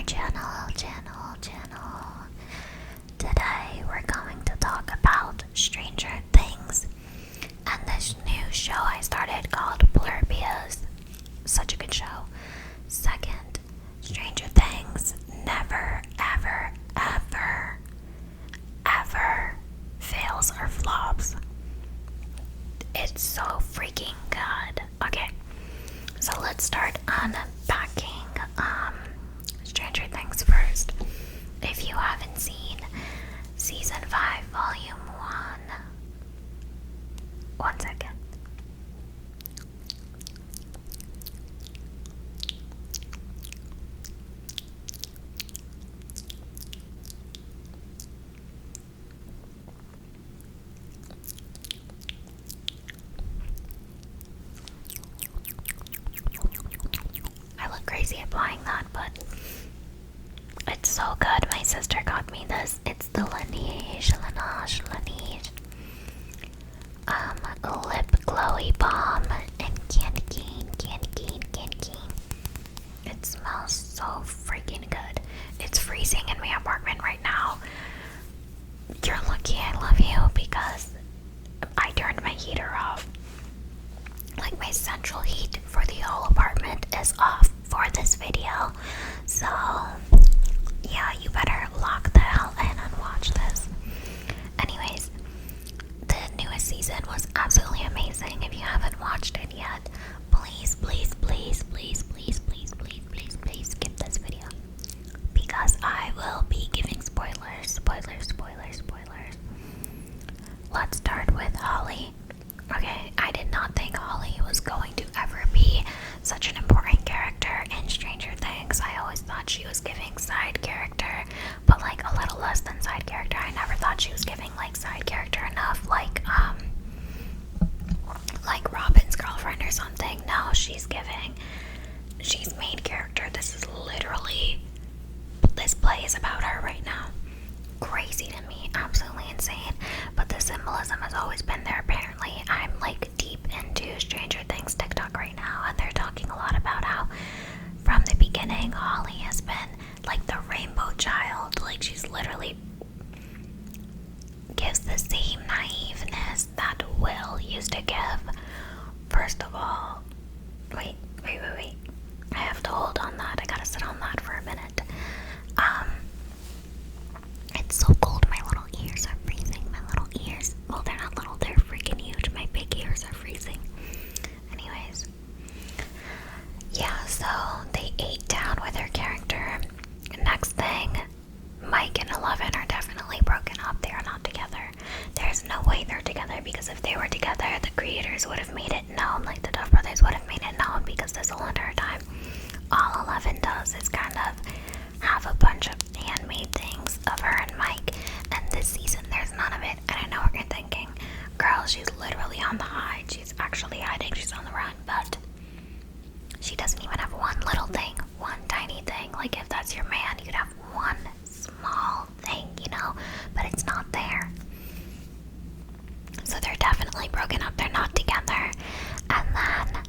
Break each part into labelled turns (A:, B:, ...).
A: channel. Today we're going to talk about Stranger Things and this new show I started called Pluribus. Such a good show. Second, Stranger Things never, ever fails or flops. It's so freaking good. Okay, so let's start unpacking Stranger Things first. If you haven't seen Season 5, Volume 1 second. I look crazy applying that, but it's so good. My sister got me this. It's the Laneige Lip Glowy Balm and Candy cane. It smells so freaking good. It's freezing in my apartment right now. You're lucky I love you because I turned my heater off. Like, my central heat for the whole apartment is off for this video. So yeah, you better lock the hell in and watch this. Anyways, the newest season was absolutely amazing. If you haven't watched it yet, please skip this video, because I will be giving spoilers. Let's start with Holly. Okay, I did not think Holly was going to ever be such an important character in Stranger Things. I always thought she was giving side character, but like a little less than side character. I never thought she was giving like side character enough, like Robin's girlfriend or something. No, she's main character. This play is about her right now. Crazy to me, absolutely insane. But the symbolism has always been there apparently. I'm like deep into Stranger Things TikTok right now, and they're talking a lot about how from the beginning Holly has been like the rainbow child. Like, she's literally gives the same naiveness that Will used to give. First of all, wait. I have to hold on that. I gotta sit on that for a minute. It's so cold. My little ears are freezing. My little ears. Well, they're not little. They're freaking huge. My big ears are freezing. Anyways. Yeah, so they ate down with her character. Next thing, Mike and Eleven are definitely broken up. They are not together. There's no way they're together, because if they were together, the creators would have made it known. Like, the Duff Brothers would have made it known, because this whole entire time, all Eleven does is kind of have a bunch of handmade things of her and Mike, and this season there's none of it. And I know what you're thinking, girl, she's literally on the hide. She's actually hiding. She's on the run, but she doesn't even have one little thing, one tiny thing. Like, if that's your man, you'd have one small thing, but it's not there. So they're definitely broken up. They're not together. And then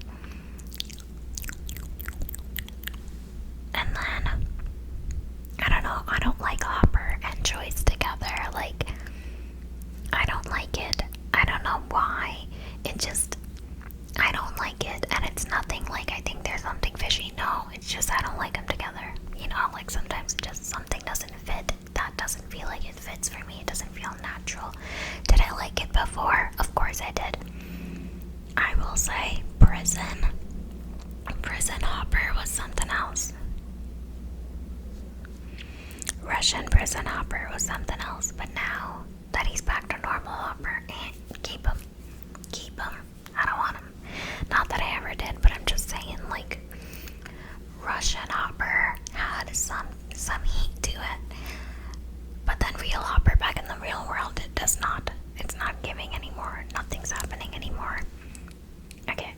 A: I don't know. I don't like Hopper and Joyce together. Like, I don't like it. I don't know why. I don't like it. And it's nothing like I think there's something fishy. No, it's just I don't like them together. Like, sometimes just something doesn't fit. That doesn't feel like it fits for me. It doesn't feel natural. Did I like it before? Of course I did. I will say Prison Hopper was something else. Russian Prison Hopper was something else. But now that he's back to normal Hopper, keep him. I don't want him. Not that I ever did, but I'm just saying, like, Russian Hopper had some heat to it. But then real Hopper back in the real world, it does not. It's not giving anymore. Nothing's happening anymore. Okay.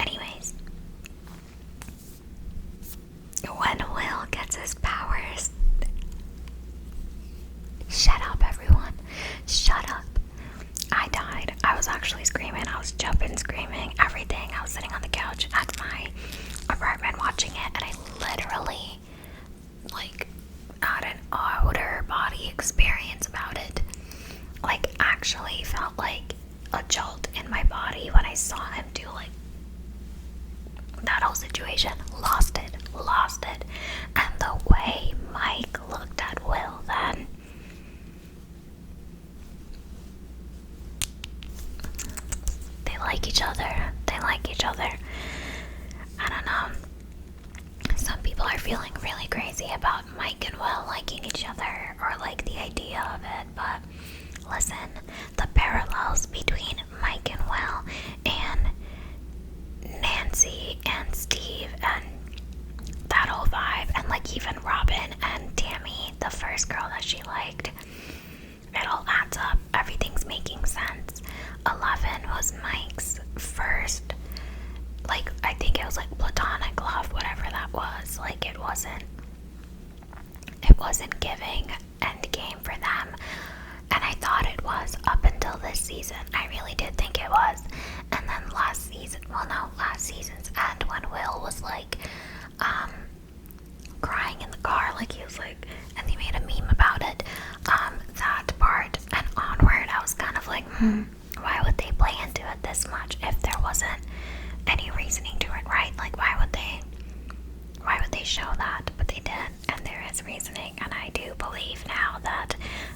A: Anyways. When Will gets his powers. Shut up, everyone. Shut up. I died. I was actually screaming. I was jumping, screaming, everything. I was sitting on the couch at my apartment watching it, and I situation. Lost it. And the way Mike looked at Will then. They like each other. I don't know. Some people are feeling really crazy about Mike and Will liking each other, or like the idea of it, but listen, the parallels between Mike and Will and Nancy and Steve and that whole vibe, and like even Robin and Tammy, the first girl that she liked, it all adds up. Everything's making sense. 11 was Mike's first, like, I think it was like platonic love, whatever that was. Like, it wasn't giving endgame for them, and I thought it was up until this season. I really did think it was. And then last season's end, when Will was like crying in the car, like he was like, and they made a meme about it, that part and onward, I was kind of like, why would they play into it this much if there wasn't any reasoning to it, right? Like, why would they show that? But they did, and there is reasoning, and I do believe now that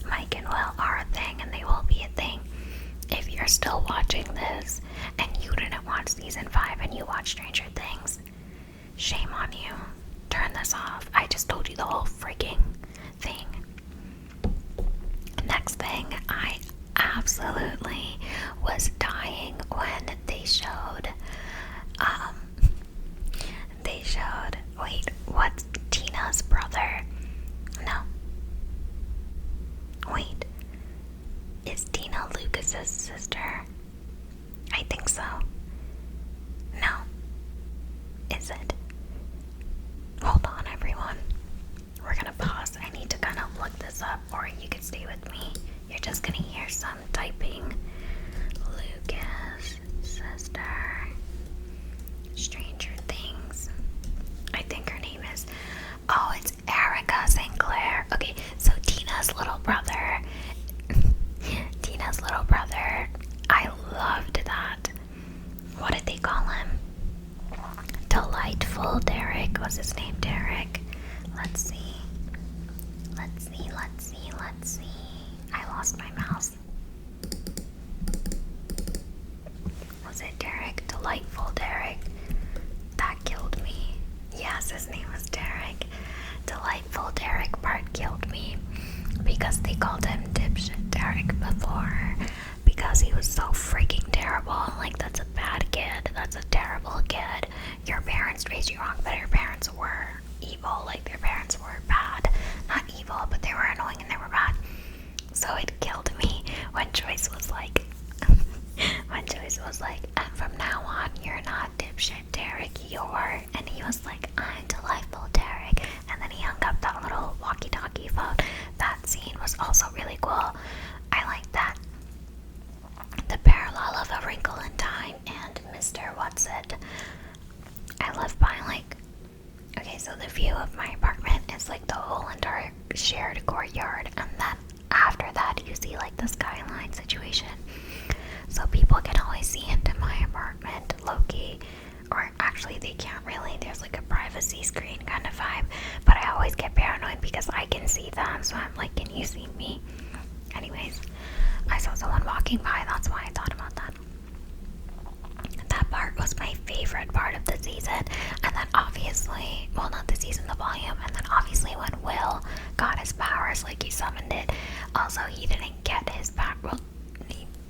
A: Mike and Will are a thing, and they will be a thing. If you're still watching this and you didn't watch season 5 and you watch Stranger Things, shame on you. Turn this off. I just told you the whole freaking thing. Next thing, I absolutely was dying when they showed wait, what's Tina's brother? No. Wait. Is Tina Lucas's sister? I think so. No. Is it? Hold on, everyone. We're gonna pause. I need to kind of look this up, or you can stay with me. You're just gonna hear some typing. Lucas, sister, Stranger Things. I think her name is, it's Erica St. Clair. Okay, so Tina's little brother, I loved that. What did they call him? Delightful Derek. Was his name Derek? Let's see. I lost my mouse. Was it Derek? Delightful Derek. That killed me. Yes, his name was Derek. Delightful Derek part killed me because they called him dipshit Derek before, because he was so freaking terrible. Like, that's a bad kid. That's a terrible kid. Your parents raised you wrong, but your parents were evil. Like, their parents were bad. Not evil, but they were annoying and they were bad. So it killed me when Joyce was like, and from now on, you're not dipshit Derek, you're, and he was like, I'm delightful Derek, and then he hung up that little walkie-talkie phone. That scene was also really cool. I like that. The parallel of A Wrinkle in Time and Mr. What's It. I live by, like, okay, so the view of my apartment is like the whole entire shared courtyard, and then after that you see like the skyline situation. So people can always see into my apartment, low-key, or actually they can't really. There's like a privacy screen kind of vibe, but I always get paranoid because I can see them, so I'm like, can you see me? Anyways, I saw someone walking by, that's why I thought about that. That part was my favorite part of the season, and then obviously, well, not the season, the volume, and then obviously when Will got his powers, like he summoned it. Also, he didn't get his power, well,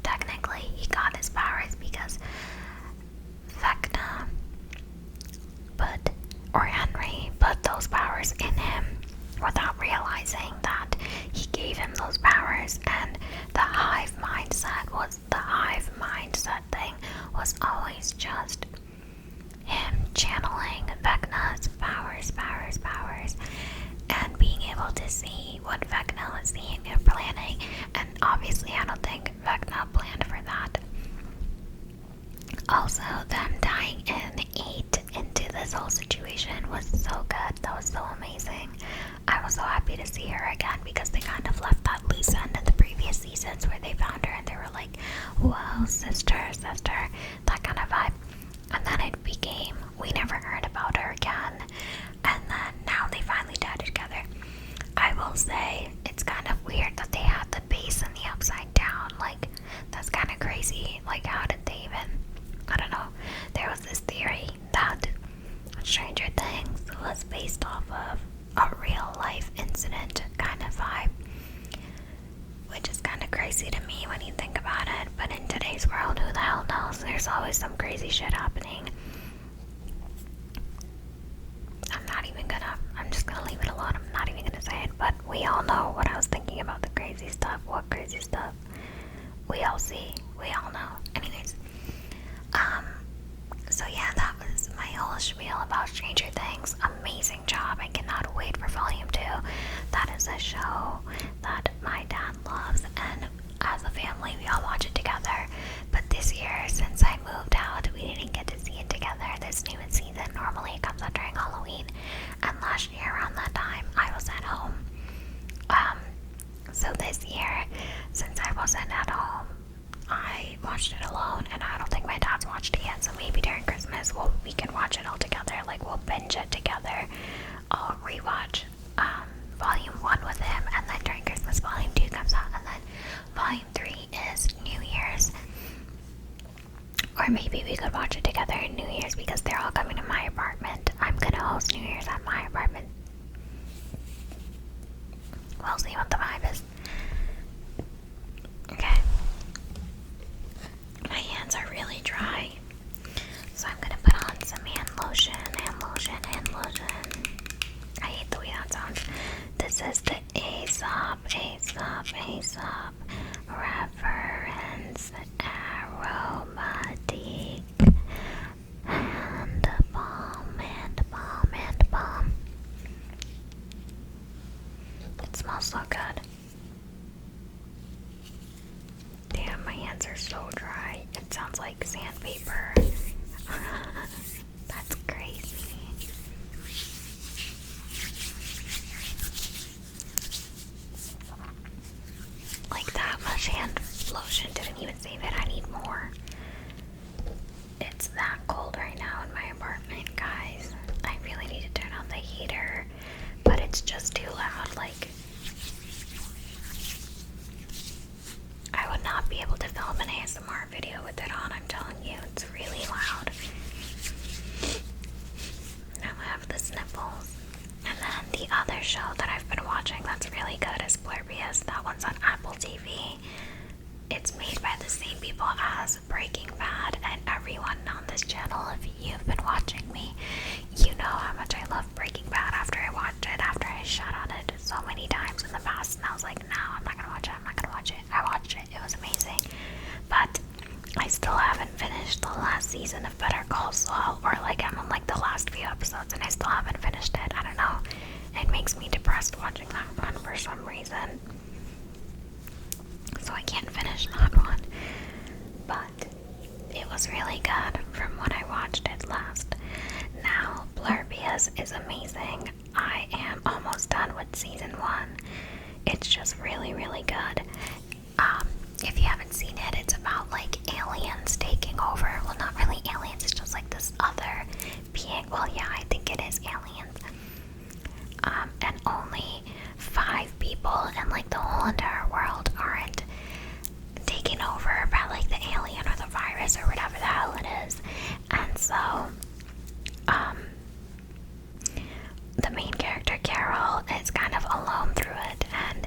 A: technically he got his powers because Vecna Henry put those powers in him without realizing that he gave him those powers, and the hive mindset thing was always just him channeling Vecna's powers, and being able to see what Vecna was seeing and planning. And obviously I don't think Vecna planned for that. Also, them tying in 8 into this whole situation was so good. That was so amazing. I was so happy to see her again because they kind of left that loose end in the previous seasons where they found her and they were like, whoa, sister, that kind of vibe. And then it became, we never heard about her of a real life incident kind of vibe, which is kind of crazy to me when you think about it. But in today's world, who the hell knows? There's always some crazy shit happening. I'm just gonna leave it alone. I'm not even gonna say it, but we all know what I was thinking about the crazy stuff. What crazy stuff? We all see. We all know. Anyways, so yeah, that was my whole spiel about Stranger Things. Amazing job. I cannot wait for volume 2. That is a show that my dad loves, and as a family, we all watch it together. But this year, since I moved out, we didn't get to see it together. This new season normally comes out during Halloween, and last year around that time, I was at home. So this year, since I wasn't at home, I watched it alone, and I don't think my dad's watched it yet. So maybe during Christmas, we can watch it all together. Like, we'll binge it together. I'll rewatch volume 1 with him, and then during Christmas, volume 2 comes out, and then volume 3 is New Year's. Or maybe we could watch it together in New Year's because they're all coming to my apartment. I'm gonna host New Year's at my apartment. We'll see what the vibe is. Okay. My hands are really dry, so I'm gonna put on some hand lotion. I hate the way that sounds. This is the Aesop Reference Aromatic Hand Balm. It smells so good. Damn, my hands are so dry. It sounds like sandpaper. That's crazy. Like, that much hand lotion didn't even save it. I need more. It's that cold right now in my apartment, guys. I really need to turn on the heater, but it's just too loud. Like, I would not be able to film an ASMR video with it on. I'm telling you, it's really loud. Now I have the sniffles. And then the other show that I've been watching that's really good is Pluribus. That one's on Apple TV. It's made by the same people as Breaking Bad, and everyone on this channel, if you've been watching me, you know how much I love Breaking Bad after I watched it, after I shot on it so many times in the past, and I was like, no, I'm not gonna watch it. I watched it. It was amazing. But I still haven't finished the last season of Better Call Saul, or like I'm on like the last few episodes and I still haven't finished it. I don't know. It makes me depressed watching that one for some reason. So I can't finish that one. But it was really good from when I watched it last. Now, Pluribus is amazing. I am almost done with season 1. It's just really, really good. If you haven't seen it, it's about like aliens taking over. Well, not really aliens, it's just like this other being. Well, yeah, I think it is aliens. And only 5 people in like the whole entire world aren't taken over by like the alien or the virus or whatever the hell it is. And so, the main character, Carol, is kind of alone through it, and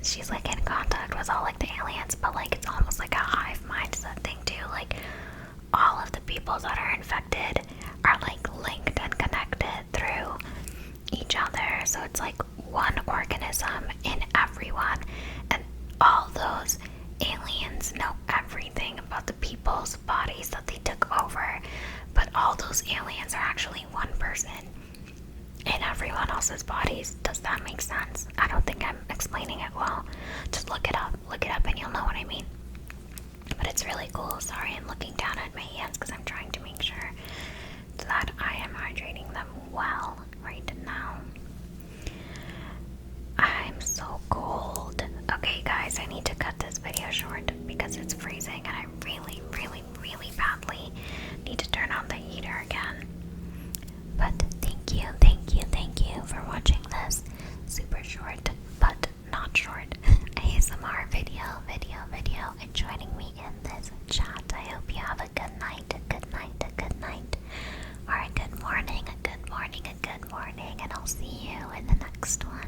A: she's like in contact with all like the aliens, but like it's almost like a hive mindset thing too. Like, all of the people that are infected are like linked and connected through each other, so it's like one organism in everyone, and all those aliens know everything about the people's bodies that they took over, but all those aliens are actually one person in everyone else's bodies. Does that make sense? I don't think I'm explaining it well. Just look it up and you'll know what I mean. But it's really cool. Sorry, I'm looking down at my hands because I'm trying to make sure that I am hydrating them well right now. I'm so cold. Okay guys, I need to cut this video short because it's freezing and I really, really, really badly need to turn on the heater again. But thank you for watching this super short but not short ASMR video and joining me in this chat. I hope you have a good night, or a good morning, see you in the next one.